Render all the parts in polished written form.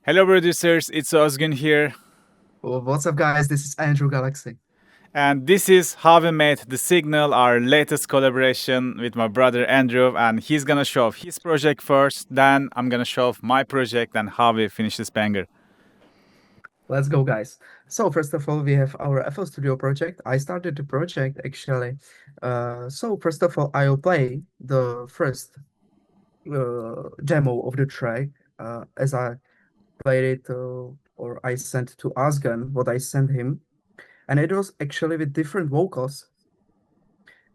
Hello, producers. It's Ozgun here, Well, what's up, guys? This is Andrew Galaxy. and this is how we made the Signal, our latest collaboration with my brother Andrew. And he's gonna show off his project first, then I'm gonna show off my project and how we finish this banger. Let's go, guys. So first of all, we have our FL Studio project. I started the project actually. So first of all, I'll play the first demo of the track as I played it or I sent to Ozgun what I sent him, and it was actually with different vocals,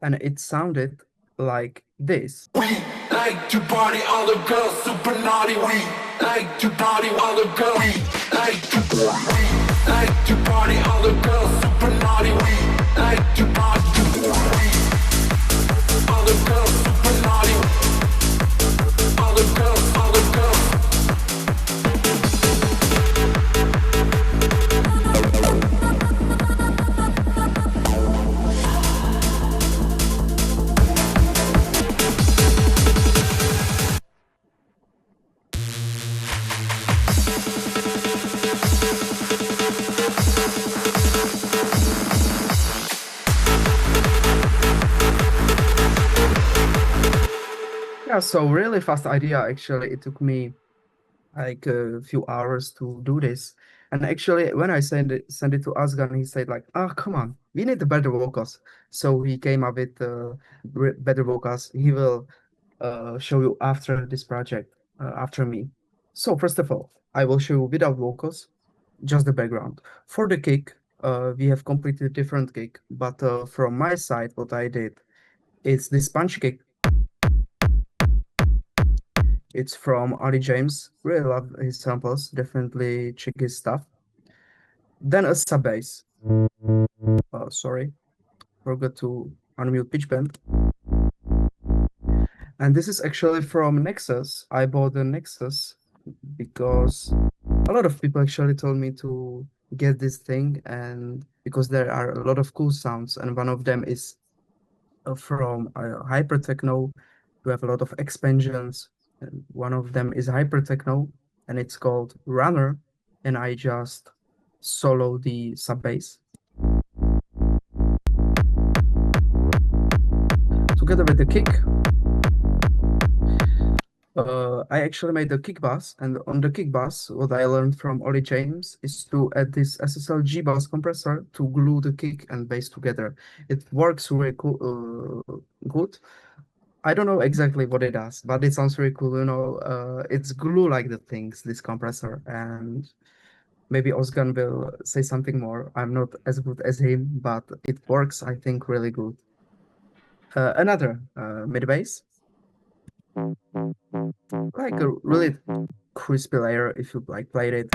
and it sounded like this. We like to party, all the girls super naughty. We like to party, all the girls. We like to party. We like to party, all the girls super naughty. We like to party. All the girls super naughty. All the girls, all the girls. Yeah, so really fast idea actually. It took me like a few hours to do this. And actually, when I sent it to Ozgun, he said like, "Oh, come on, we need the better vocals." So he came up with better vocals. He will show you after this project, after me. So first of all, I will show you without vocals, just the background. For the kick, we have completely different kick, but from my side, what I did is this punch kick. It's from Ari James. Really love his samples. Definitely check his stuff. Then a sub bass. Sorry, forgot to unmute pitch bend. And this is actually from Nexus. I bought the Nexus because a lot of people actually told me to get this thing, and because there are a lot of cool sounds, and one of them is from hyper techno. We have a lot of expansions. And one of them is hyper techno, and it's called Runner. And I just solo the sub bass together with the kick. I actually made the kick bass, and on the kick bass, what I learned from Ollie James is to add this SSL bass compressor to glue the kick and bass together. It works really cool, good. I don't know exactly what it does, but it sounds really cool. It's glue like the things, this compressor, and maybe Ozgun will say something more. I'm not as good as him, but it works, I think, really good. Another mid bass, like a really crispy layer if you like played it.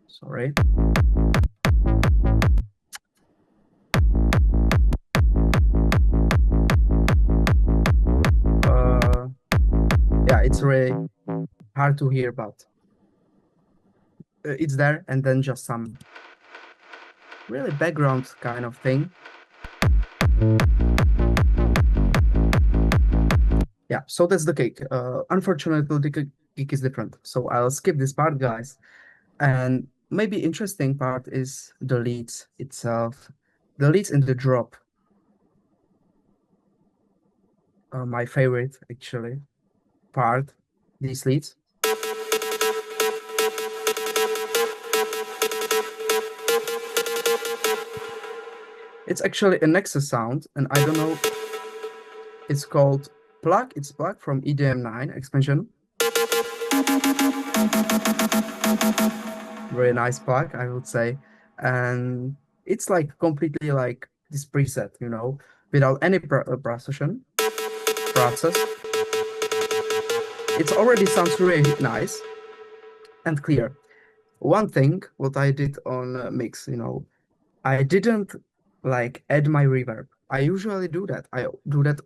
Sorry. Yeah, it's really hard to hear, but it's there, and then just some really background kind of thing. Yeah, so that's the kick. Unfortunately, the kick is different, so I'll skip this part, guys. And maybe interesting part is the leads itself. The leads in the drop are my favorite, actually, part, these leads. It's actually a Nexus sound, and I don't know, it's called Plug. It's Plug from EDM9 expansion. Very nice plug, I would say. And it's like completely like this preset, without any process. It already sounds really nice and clear. One thing, what I did on mix, I didn't like add my reverb. I usually do that. I do that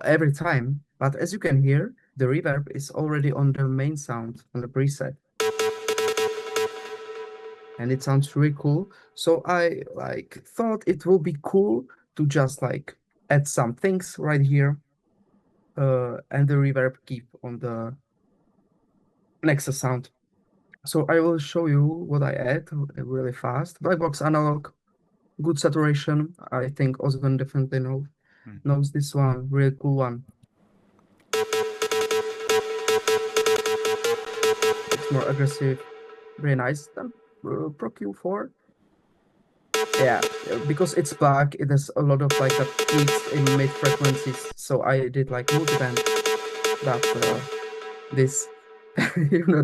every time. But as you can hear, the reverb is already on the main sound, on the preset. And it sounds really cool. So I like thought it will be cool to just like add some things right here, and the reverb keep on the Nexus sound. So I will show you what I add really fast. Black box analog, good saturation. I think Ozgun definitely knows this one, really cool one. It's more aggressive, very nice. Then Pro Q4. Yeah, because it's black, it has a lot of like tweaks in mid frequencies. So I did like multiband that this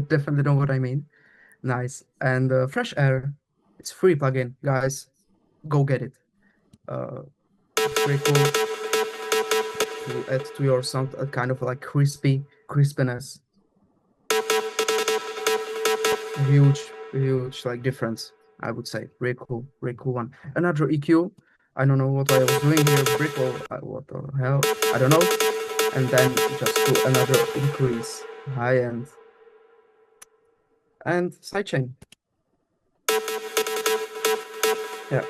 definitely know what I mean. Nice. And Fresh Air, it's free plugin, guys. Go get it. It's pretty cool to add to your sound a kind of like crispiness. Huge like difference, I would say. Really cool one. Another EQ. I don't know what I was doing here. Brickle, what the hell? I don't know. And then just do another increase, high end, and sidechain. Yeah.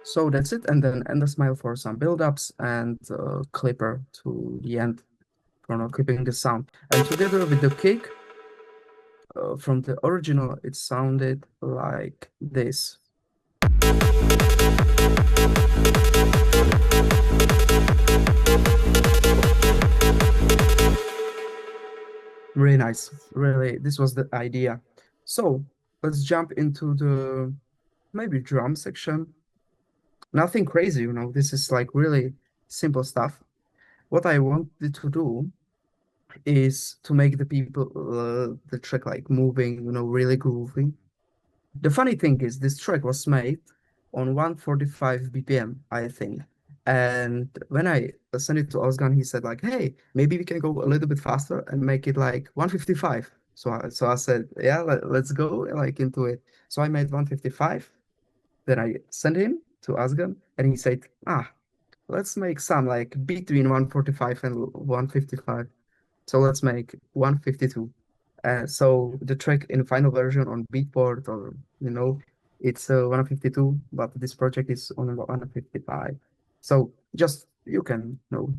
So that's it, and then end the smile for some build-ups and clipper to the end for not clipping the sound. And together with the kick, from the original, it sounded like this. Really nice. Really, this was the idea. So let's jump into the maybe drum section. Nothing crazy, this is like really simple stuff. What I wanted to do is to make the people, the track like moving, really groovy. The funny thing is this track was made on 145 BPM, I think. And when I sent it to Ozgun, he said like, hey, maybe we can go a little bit faster and make it like 155. So I said, yeah, let's go like into it. So I made 155. Then I sent him to Ozgun and he said, let's make some like between 145 and 155. So let's make 152. So the track in final version on Beatport or it's 152, but this project is on 155. So just you can know.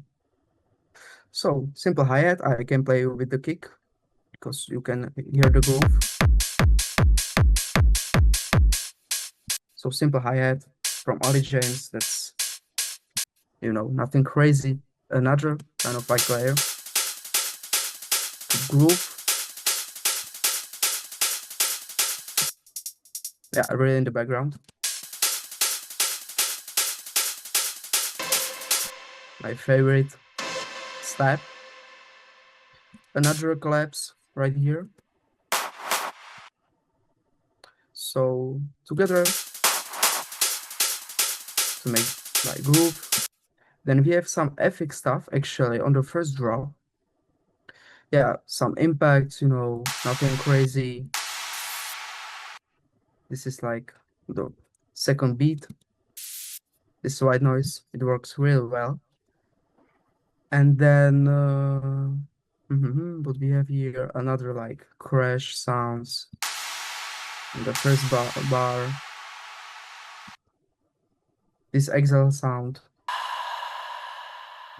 So simple hi-hat, I can play with the kick because you can hear the groove. So simple hi-hat from Ollie James, that's nothing crazy. Another kind of like layer. Groove. Yeah, really in the background. My favorite step. Another collapse right here. So together to make like groove. Then we have some epic stuff actually on the first draw. Yeah, some impacts, nothing crazy. This is like the second beat. This white noise, it works real well. And then what we have here, another like crash sounds in the first bar. This exhale sound.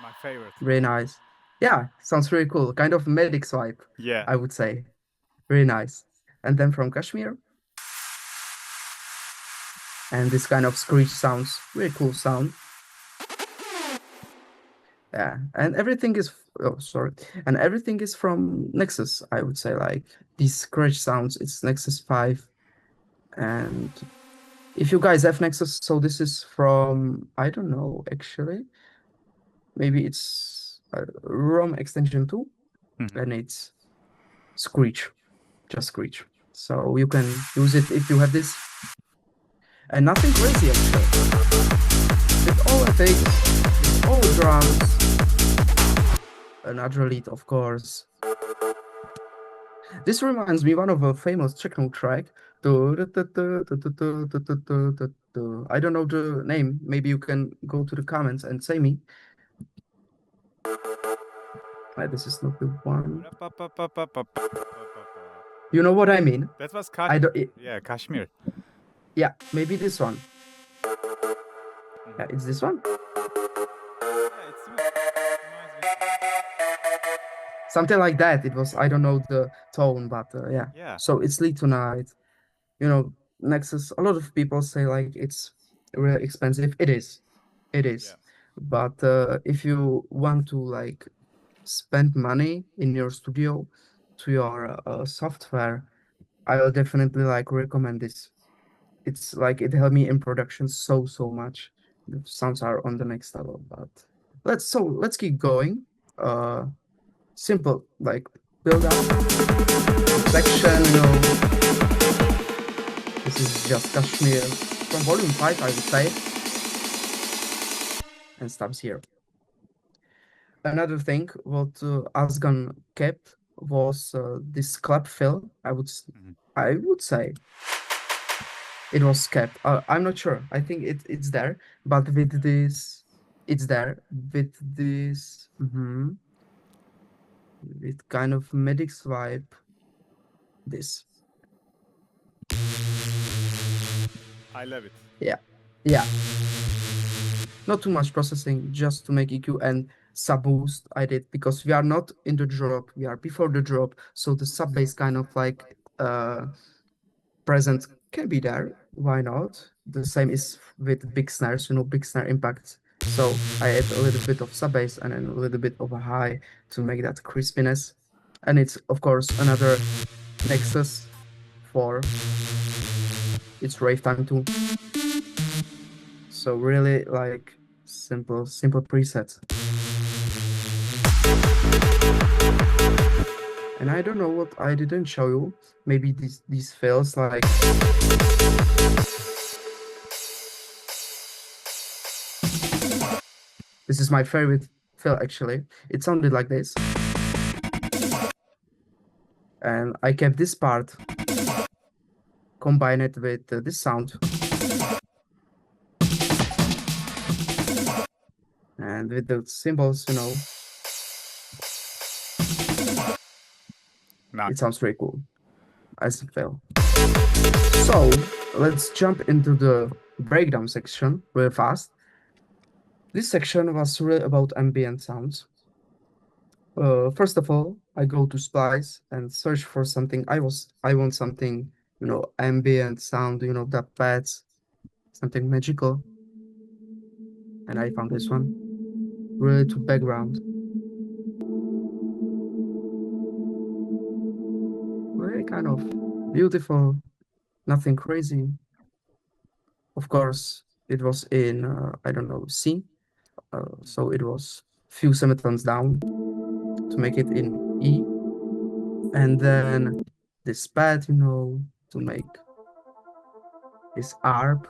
My favorite. Very nice. Yeah, sounds really cool. Kind of Melodic swipe. Yeah. I would say. Very nice. And then from Kashmir. And this kind of screech sounds. Really cool sound. Yeah, and everything is and everything is from Nexus, I would say. Like these scratch sounds, it's Nexus 5. And if you guys have Nexus, so this is from, I don't know actually, maybe it's ROM extension 2. And it's screech, just screech. So you can use it if you have this. And nothing crazy actually. With all effects, all drums. Another lead, of course. This reminds me one of a famous techno track. I don't know the name. Maybe you can go to the comments and say me. This is not the one. You know what I mean? That was Kashmir. Yeah, maybe this one. Yeah, it's this one. Something like that. It was, I don't know the tone, but yeah. Yeah. So it's Lee tonight. You know, Nexus. A lot of people say like it's really expensive. It is. Yeah. But if you want to like spend money in your studio to your software, I will definitely like recommend this. It's like it helped me in production so much. The sounds are on the next level, but let's keep going. Simple like build up section, you know. This is just Kashmir from volume 5, I would say. And stops here. Another thing what Ozgun kept was this clap fill. I would say it was kept. I'm not sure. I think it's there, but with this, it's there with this. With kind of Medic's vibe. This. I love it. Yeah. Not too much processing, just to make EQ and sub boost I did because we are not in the drop, we are before the drop, so the sub bass kind of like present can be there. Why not? The same is with big snares, you know, big snare impacts. So I add a little bit of sub bass and then a little bit of a high to make that crispiness. And it's of course another Nexus for its rave time too. So really like simple presets. And I don't know what I didn't show you. Maybe these fails like this is my favorite fail actually. It sounded like this. And I kept this part, combine it with this sound. And with the cymbals, you know, Nice. it sounds pretty cool as a fail. So let's jump into the breakdown section real fast. This section was really about ambient sounds. First of all, I go to Splice and search for something. I want something, you know, ambient sound, you know, that pads, something magical. And I found this one, really to background. Very kind of beautiful, nothing crazy. Of course, it was in, I don't know, C. So it was few semitones down to make it in E. And then this pad, you know, to make this ARP.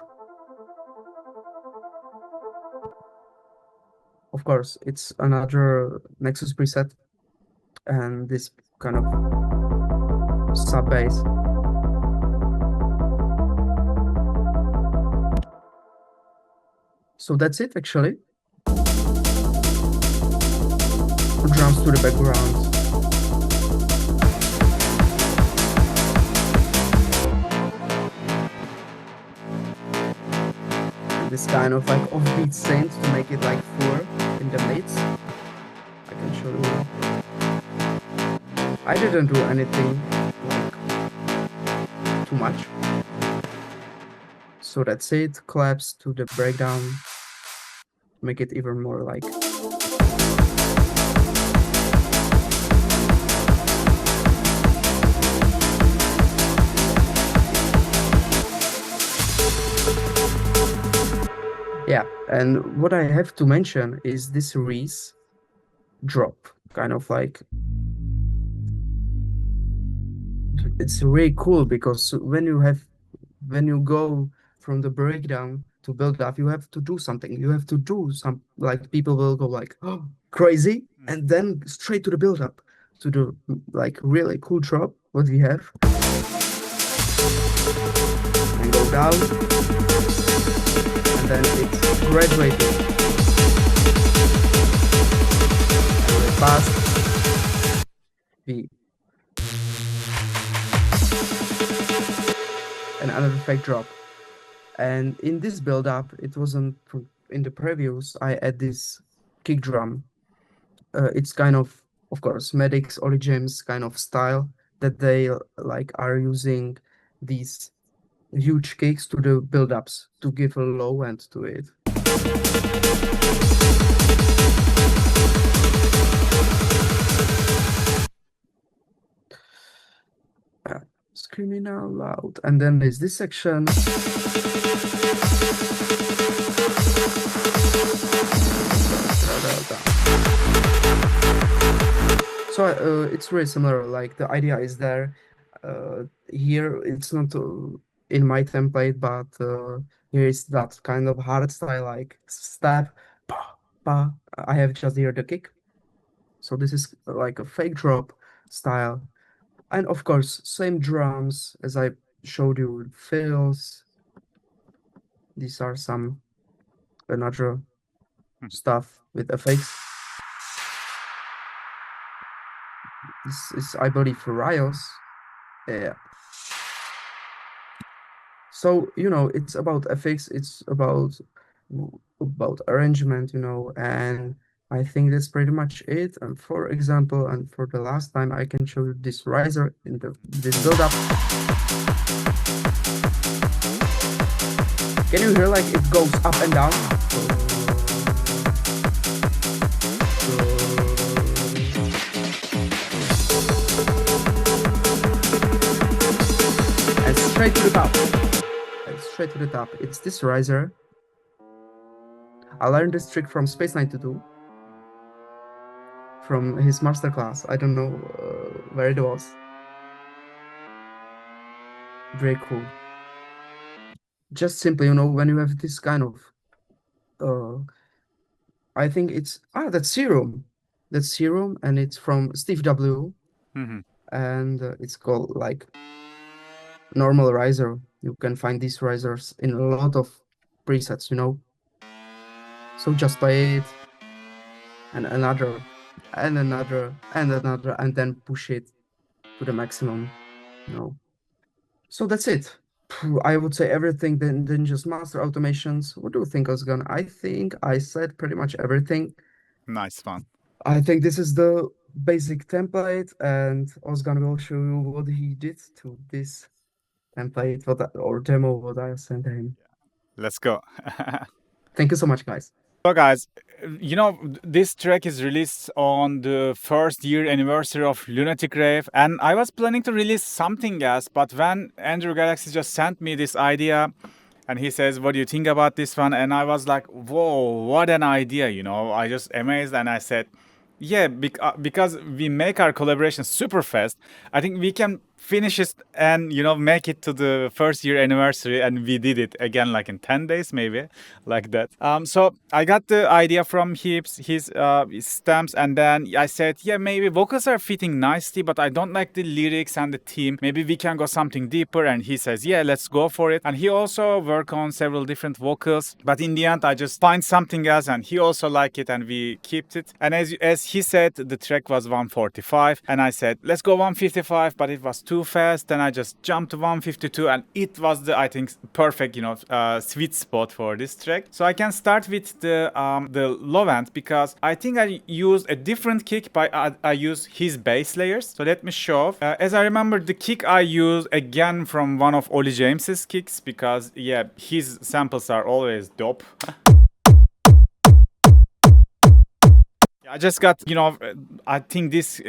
Of course, it's another Nexus preset and this kind of sub bass. So that's it actually. Drums to the background. And this kind of like offbeat synth to make it like fuller in the mids. I can show you now. I didn't do anything like too much. So that's it. Collapse to the breakdown. Make it even more like. Yeah, and what I have to mention is this Reese drop, kind of like, it's really cool because when you go from the breakdown to build up, you have to do something. You have to do some, like people will go like, oh, crazy, and then straight to the build up, to the like really cool drop, what we have. And go down. And then it's graduated. And really fast. B. And another fake drop. And in this build up, it wasn't in the previews, I add this kick drum. It's kind of course, Medic's Origins kind of style. that they like are using these huge kicks to the build-ups to give a low end to it. Screaming out loud. And then there's this section. So it's very similar, like the idea is there. Here it's not in my template, but here is that kind of hard style, like step, pa, pa. I have just here the kick. So this is like a fake drop style. And of course, same drums as I showed you with fills. These are some another stuff with effects. This is, I believe, Rios. Yeah. So, you know, it's about effects, it's about arrangement, you know, and I think that's pretty much it. And for example, and for the last time, I can show you this riser in this build-up. Can you hear like it goes up and down? And straight to the top. And straight to the top. It's this riser. I learned this trick from Space92. From his masterclass. I don't know where it was. Very cool. Just simply, you know, when you have this kind of I think it's that's Serum. That's Serum, and it's from Steve W. And it's called like normal riser. You can find these risers in a lot of presets, you know. So just play it, and another, and another, and another, and then push it to the maximum, you know. So that's it. I would say everything, then just master automations. What do you think, Ozgun? I think I said pretty much everything. Nice one. I think this is the basic template, and Ozgun will show you what he did to this template or demo what I sent him. Let's go. Thank you so much, guys. So guys, you know, this track is released on the first year anniversary of Lunatic Rave, and I was planning to release something else, but when Andrew Galaxy just sent me this idea and he says, what do you think about this one? And I was like, whoa, what an idea, you know. I just amazed, and I said, yeah, because we make our collaboration super fast, I think we can finish it and, you know, make it to the first year anniversary, and we did it again like in 10 days maybe, like that. So I got the idea from his stamps, and then I said, yeah, maybe vocals are fitting nicely, but I don't like the lyrics and the theme. Maybe we can go something deeper. And he says, yeah, let's go for it. And he also worked on several different vocals, but in the end I just find something else, and he also liked it, and we kept it. And as he said, the track was 145, and I said, let's go 155, but it was too fast. Then I just jumped to 152, and it was the, I think, perfect, you know, sweet spot for this track. So I can start with the low end, because I think I used a different kick, but I used his bass layers. So let me show. As I remember, the kick I used again from one of Ollie James's kicks, because yeah, his samples are always dope. I just got, you know, I think this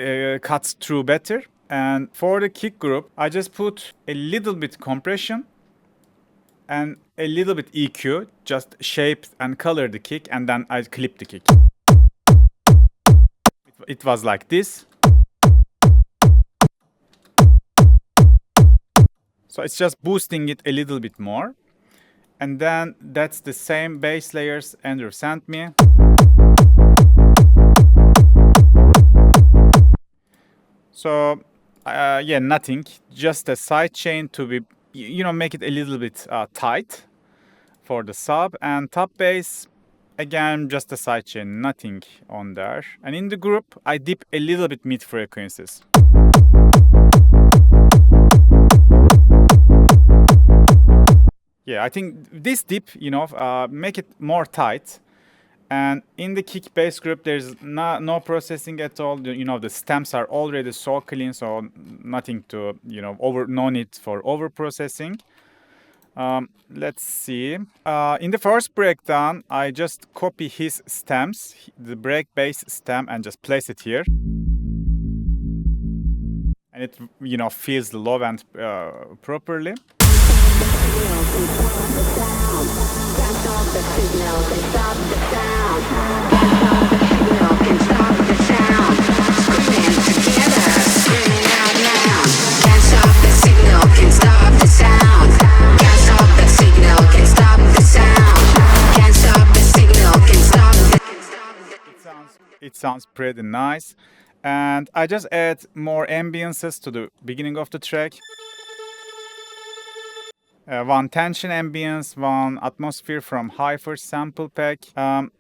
cuts through better. And for the kick group, I just put a little bit compression and a little bit EQ, just shape and color the kick, and then I clip the kick. It was like this. So it's just boosting it a little bit more. And then that's the same bass layers Andrew sent me. So yeah, nothing, just a side chain to be, you know, make it a little bit tight for the sub. And top bass, again, just a side chain, nothing on there. And in the group, I dip a little bit mid frequencies. Yeah, I think this dip, you know, make it more tight. And in the kick bass group, there's no processing at all. You know, the stems are already so clean, so nothing to, you know, no need for over processing. Let's see. In the first breakdown, I just copy his stems, the break bass stem, and just place it here. And it, you know, feels the low end properly. It sounds pretty nice. And I just add more ambiences to the beginning of the track. One tension ambience, one atmosphere from Hyper sample pack.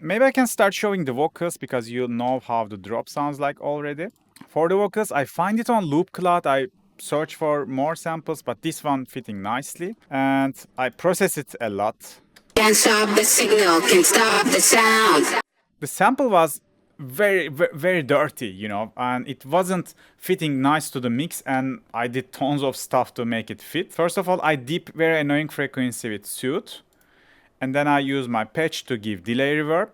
Maybe I can start showing the vocals because you know how the drop sounds like already. For the vocals, I find it on Loop Cloud. I search for more samples, but this one fitting nicely. And I process it a lot. Can't stop the signal, can't stop the sound. The sample was very dirty, you know, and it wasn't fitting nice to the mix, and I did tons of stuff to make it fit. First of all, I dip very annoying frequency with Suit, and then I use my patch to give delay reverb.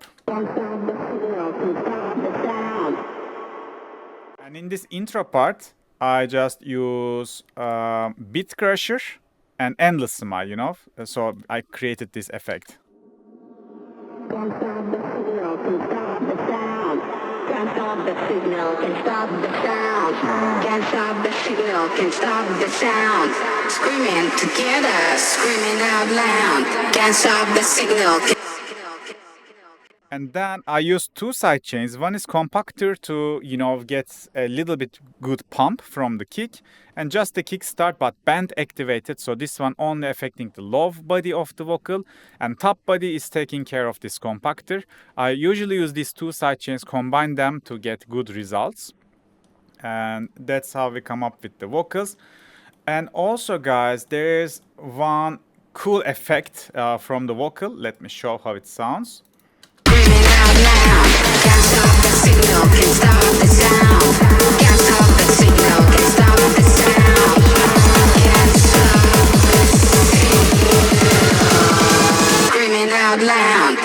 And in this intro part, I just use Beat Crusher and Endless Smile, you know, so I created this effect. Can't stop the signal, can't stop the sound. Can't stop the signal, can't stop the sound. Screaming together, screaming out loud. Can't stop the signal. And then I use two side chains. One is compactor to, you know, get a little bit good pump from the kick, and just the kick start but band activated. So this one only affecting the low body of the vocal, and top body is taking care of this compactor. I usually use these two side chains, combine them to get good results. And that's how we come up with the vocals. And also, guys, there is one cool effect from the vocal. Let me show how it sounds. Can't stop the signal, can't stop the sound. Can't stop the signal, can't stop the sound. Can't stop the signal. Screaming out loud.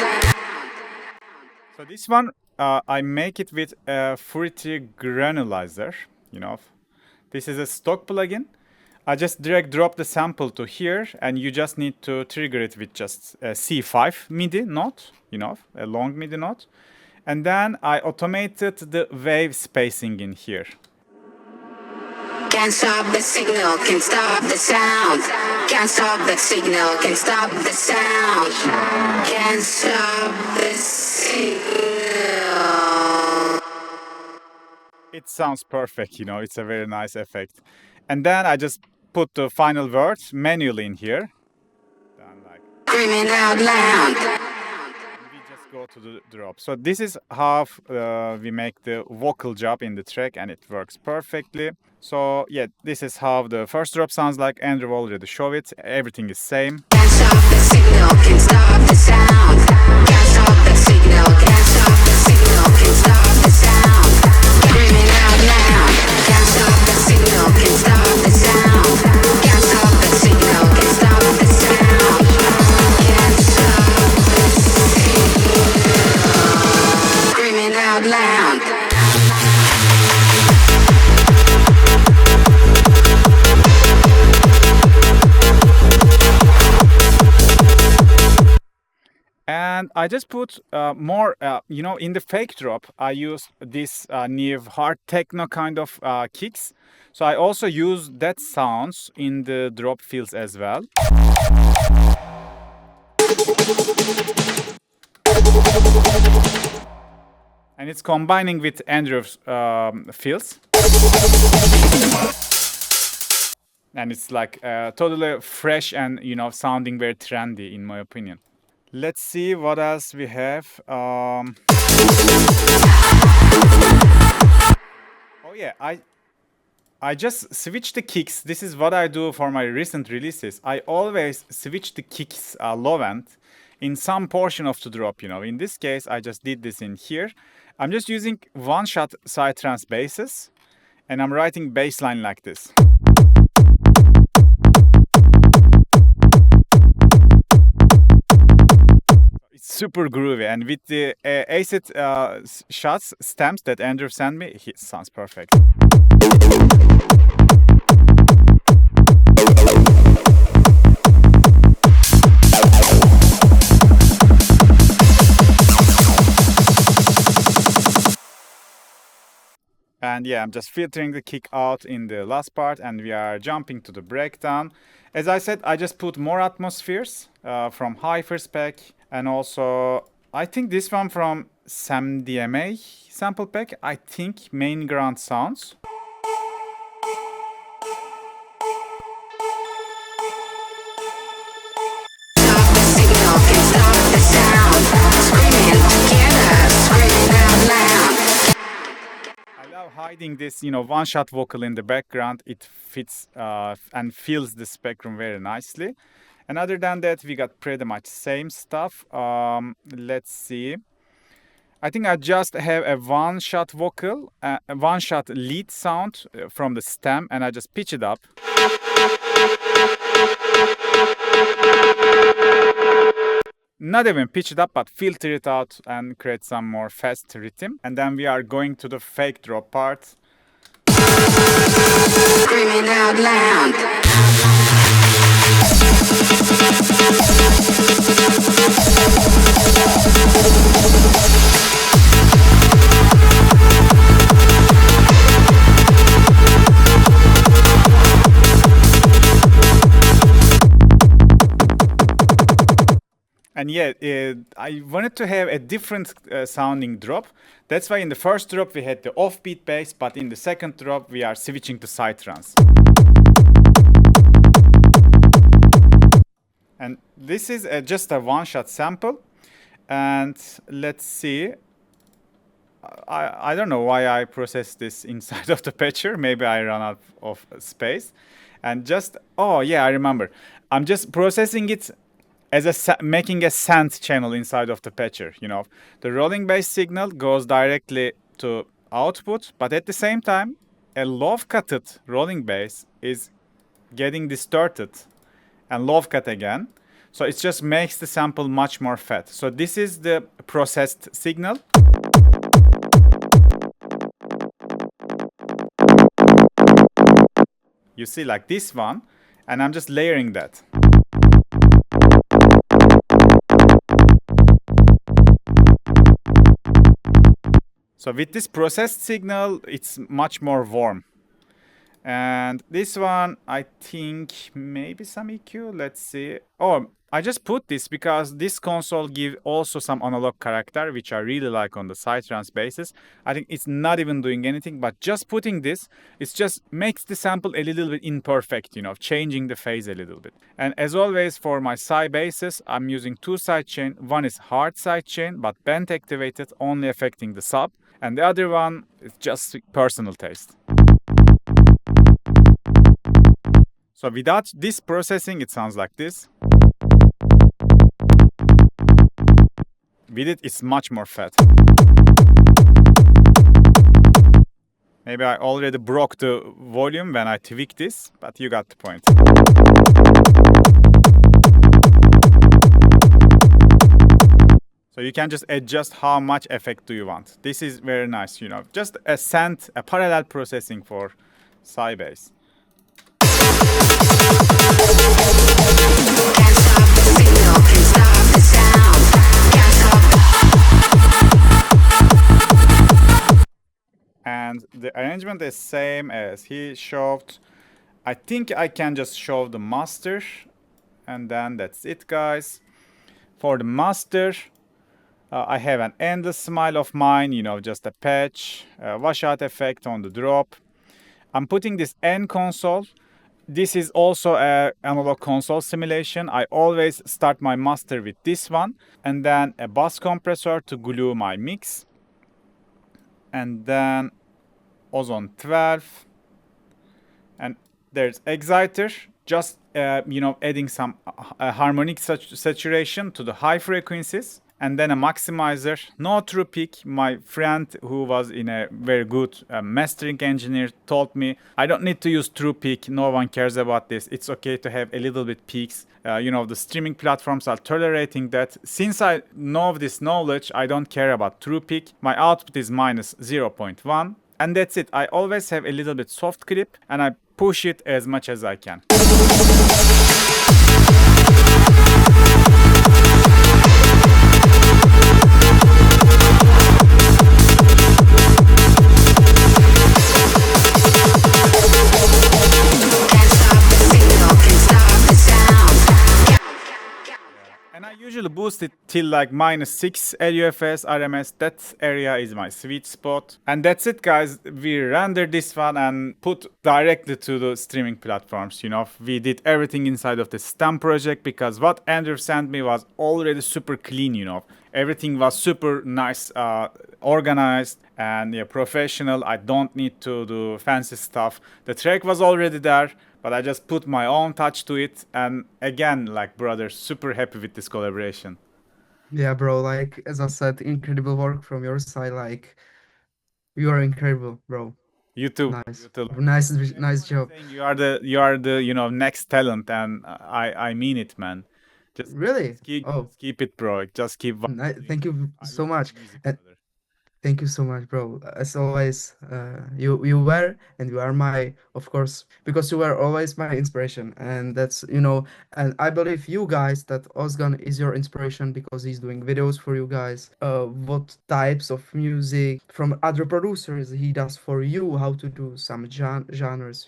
So this one, I make it with a Fruity Granulizer, you know. This is a stock plugin. I just drag drop the sample to here, and you just need to trigger it with just a C5 MIDI note, you know, a long MIDI note. And then I automated the wave spacing in here. Can't stop the signal, can't stop the sound. Can't stop the signal, can't stop the sound. Can't stop the signal. It sounds perfect, you know, it's a very nice effect. And then I just put the final words manually in here. Then like, Screaming out loud. we just go to the drop. So this is how we make the vocal job in the track, and it works perfectly. So yeah, this is how the first drop sounds like. Andrew already showed it. Everything is same. Can't stop the signal, can't stop the sound. Can't stop the signal, can't stop the signal, can't stop the sound. Screaming out loud. Can't stop the signal, can't stop the sound. Can't stop the signal, can't stop the sound. Can't stop the signal. Screaming out loud. And I just put more, you know, in the fake drop, I use this new hard techno kind of kicks. So I also use that sounds in the drop fills as well. And it's combining with Andrew's fills. And it's like totally fresh and, you know, sounding very trendy in my opinion. Let's see what else we have. Oh yeah, I just switch the kicks. This is what I do for my recent releases. I always switch the kicks low end in some portion of the drop, you know. In this case, I just did this in here. I'm just using one-shot psytrance basses, and I'm writing bass line like this. It's super groovy, and with the acid shots, stamps that Andrew sent me, it sounds perfect. And yeah, I'm just filtering the kick out in the last part, and we are jumping to the breakdown. As I said, I just put more atmospheres from Hyperspec, and also I think this one from SamDMA sample pack, I think main ground sounds. Stop the signal, can't stop the sound. Screaming together, screaming out loud. I love hiding this, you know, one-shot vocal in the background. It fits and fills the spectrum very nicely. And other than that, we got pretty much same stuff. Let's see. I think I just have a one-shot vocal, a one-shot lead sound from the stem, and I just pitch it up. Not even pitch it up, but filter it out and create some more fast rhythm. And then we are going to the fake drop part. Screaming out loud. And yeah, I wanted to have a different sounding drop. That's why in the first drop we had the offbeat bass, but in the second drop we are switching to psytrance. And this is just a one-shot sample. And let's see. I don't know why I processed this inside of the patcher. Maybe I ran out of space. And just, oh yeah, I remember. I'm just processing it as making a send channel inside of the patcher, you know. The rolling bass signal goes directly to output, but at the same time, a low-cutted rolling bass is getting distorted and low-cut again. So it just makes the sample much more fat. So this is the processed signal. You see, like this one, and I'm just layering that. So with this processed signal, it's much more warm. And this one, I think maybe some EQ, let's see. Oh, I just put this because this console gives also some analog character, which I really like on the psytrance basses. I think it's not even doing anything, but just putting this, it just makes the sample a little bit imperfect, you know, changing the phase a little bit. And as always, for my psy basses, I'm using two sidechain. One is hard sidechain, but band activated, only affecting the sub. And the other one is just personal taste. So without this processing, it sounds like this. With it, it's much more fat. Maybe I already broke the volume when I tweaked this, but you got the point. So you can just adjust how much effect do you want. This is very nice, you know. Just a parallel processing for psy bass. Can't stop the signal, can't stop the sound. Can't stop And the arrangement is same as he showed. I think I can just show the master, and then that's it, guys. For the master, I have an endless smile of mine, you know, just a patch, washout effect on the drop. I'm putting this N console. This is also an analog console simulation. I always start my master with this one, and then a bus compressor to glue my mix, and then Ozon 12, and there's exciter just adding some harmonic saturation to the high frequencies, and then a maximizer. No true peak. My friend who was in a very good mastering engineer told me I don't need to use true peak. No one cares about this. It's okay to have a little bit peaks. The streaming platforms are tolerating that. Since I know this knowledge, I don't care about true peak. My output is minus 0.1, and that's it. I always have a little bit soft clip, and I push it as much as I can. And I usually boost it till like minus 6 LUFS, RMS. That area is my sweet spot. And that's it, guys. We render this one and put directly to the streaming platforms. We did everything inside of the STEM project because what Andrew sent me was already super clean. Everything was super nice, organized, and professional. I don't need to do fancy stuff. The track was already there, but I just put my own touch to it. And again, like, brother, super happy with this collaboration. Yeah, bro, like as I said, incredible work from your side. Like you are incredible, bro. You too. Nice. You too. Nice job. Saying you are the next talent, and I mean it, man. Just Really? Oh, just keep it, bro. Just keep. thank you I so love much. music, And brother. thank you so much, bro. As always, you were and you are my, of course, because you were always my inspiration, and that's and I believe you guys that Ozgun is your inspiration because he's doing videos for you guys. What types of music from other producers he does for you, how to do some genres,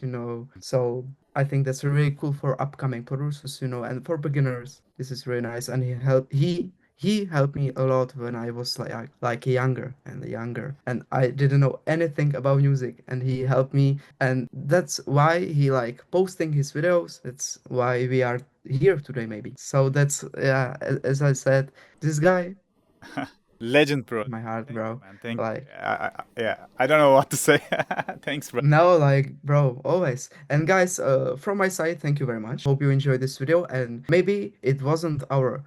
So I think that's really cool for upcoming producers, and for beginners. This is really nice, and he helped me a lot when I was like younger, and I didn't know anything about music, and he helped me, and that's why he like posting his videos. That's why we are here today, maybe. So that's, yeah, as I said, this guy, Legend, bro. my heart, Thank bro. you, man. Thank Like, you. I don't know what to say. Thanks, bro. no, like, bro, always. And guys, from my side, thank you very much. Hope you enjoyed this video, and maybe it wasn't our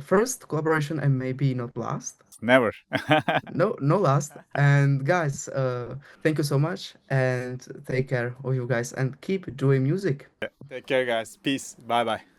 first collaboration, and maybe not last. Never. No last. And guys, thank you so much, and take care of you guys, and keep doing music. Take care, guys. Peace. Bye bye.